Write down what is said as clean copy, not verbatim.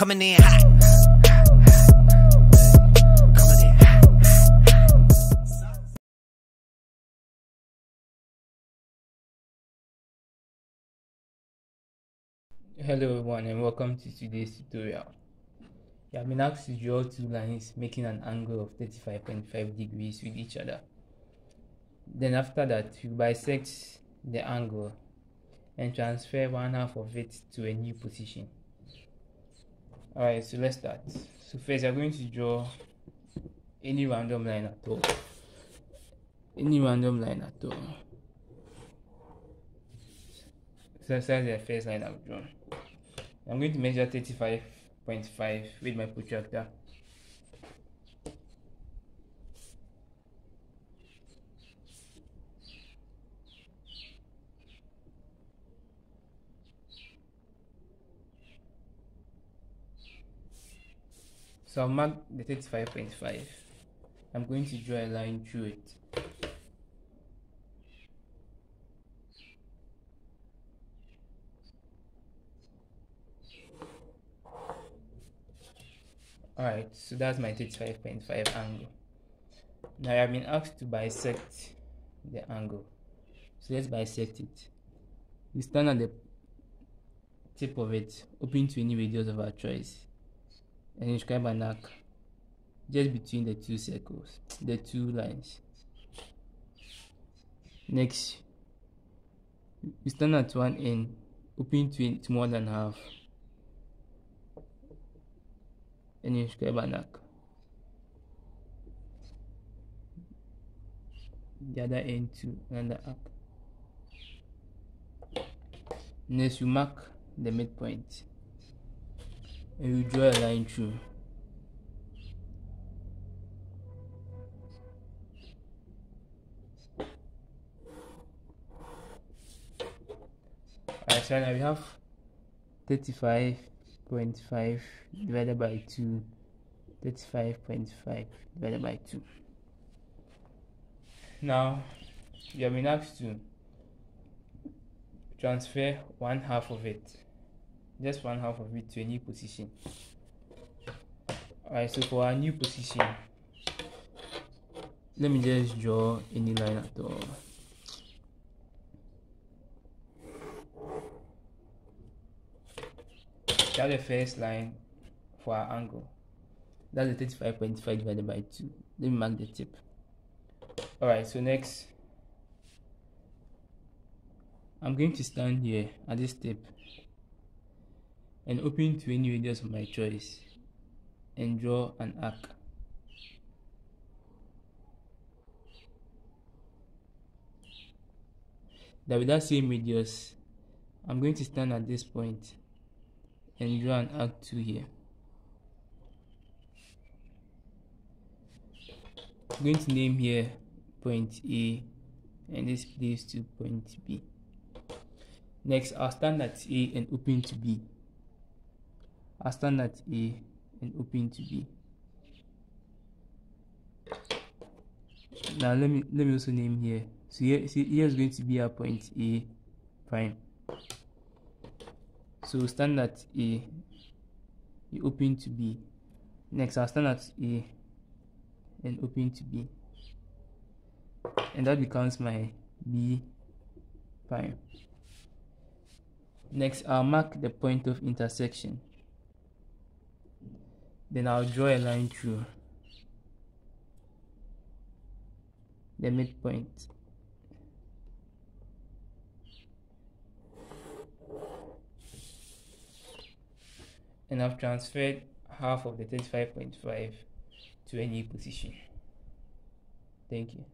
coming in hot. Coming in hot. Hello everyone and welcome to today's tutorial. You have been asked to draw two lines making an angle of 35.5 degrees with each other. Then after that, you bisect the angle and transfer one half of it to a new position. Alright, so let's start. So first you're going to draw any random line at all. So that's the first line I've drawn. I'm going to measure 35.5 with my protractor. So I'll mark the 35.5. I'm going to draw a line through it. Alright, so that's my 35.5 angle. Now I've been asked to bisect the angle. So let's bisect it. We stand at the tip of it, open to any radius of our choice, and inscribe an arc just between the two circles, the two lines. Next, we stand at one end, open to more than half, and inscribe an arc. The other end to another arc. Next, you mark the midpoint and you draw a line through. Alright, so now we have 35.5 divided by 2, 35.5 divided by 2. Now, you have been asked to transfer one half of it, just one half of it, to a new position. Alright, so for our new position, let me just draw any line at all. That's the first line for our angle. That's the 35.5 divided by 2. Let me mark the tip. Alright, so next, I'm going to stand here at this tip and open to any radius of my choice and draw an arc. That with that same radius, I'm going to stand at this point and draw an arc to here. I'm going to name here point A and this place to point B. Next, I'll stand at A and open to B. I'll stand at A and open to B. Now let me also name here. So here is going to be our point A prime. So stand at A, you open to B. Next, I'll stand at A and open to B, and that becomes my B prime. Next, I'll mark the point of intersection. Then I'll draw a line through the midpoint. And I've transferred half of the 35.5 to any position. Thank you.